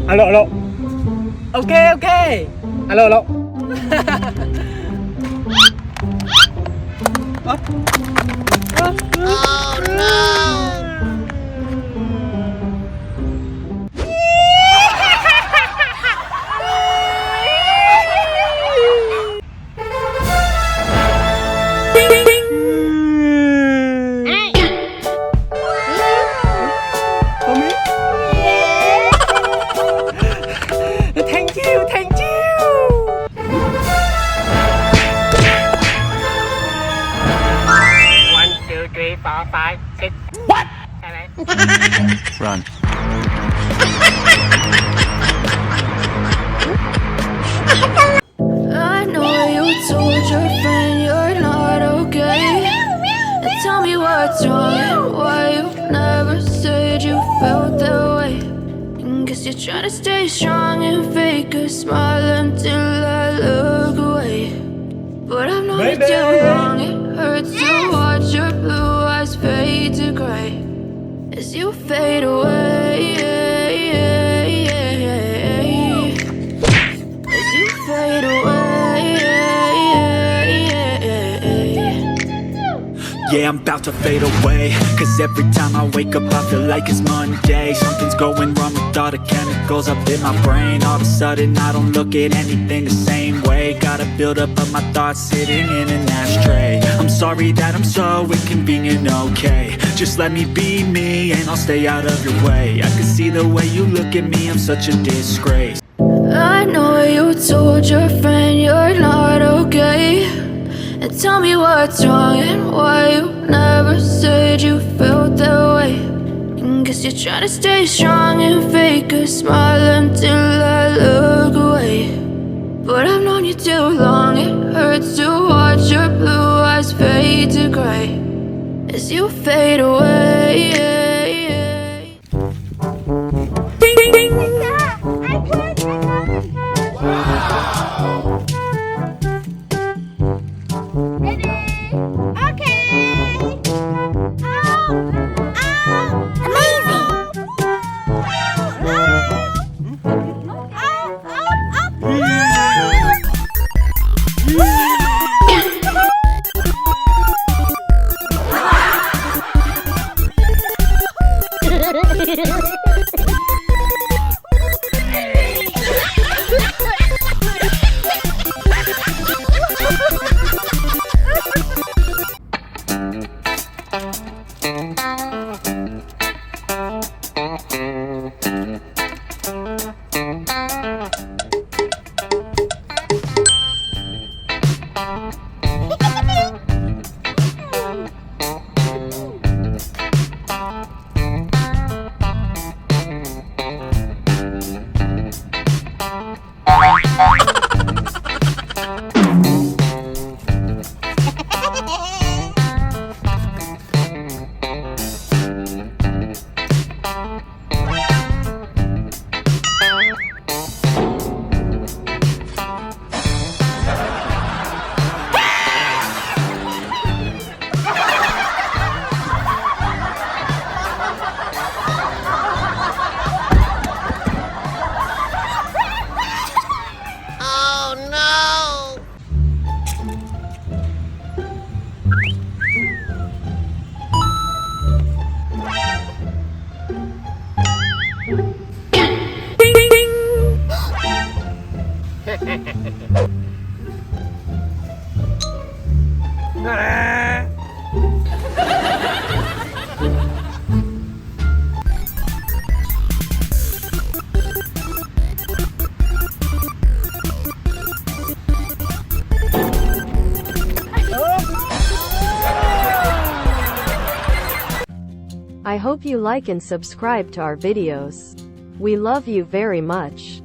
Alo alo. Ok ok. Alo alo. Oh no! Thank you, thank you. One, two, three, four, five, six. What? Run. I know you told your friend you're not okay. And tell me what's wrong and why you never said you felt that way. And guess you're trying to stay strong and fake a smile until I look away. But I've known you too long, it hurts to watch your blue eyes fade to gray as you fade away. As you fade away. Yeah, I'm about to fade away. Cause every time I wake up I feel like it's Monday. Something's going wrong with all the chemicals up in my brain. All of a sudden I don't look at anything the same way. Gotta build up of my thoughts sitting in an ashtray. I'm sorry that I'm so inconvenient, okay. Just let me be me and I'll stay out of your way. I can see the way you look at me, I'm such a disgrace. I know you told your friend you're not okay. And tell me what's wrong and why you never said you felt that way. And guess you're trying to stay strong and fake a smile until I look away. But I've known you too long, it hurts to watch your blue eyes fade to gray as you fade away. I hope you like and subscribe to our videos. We love you very much.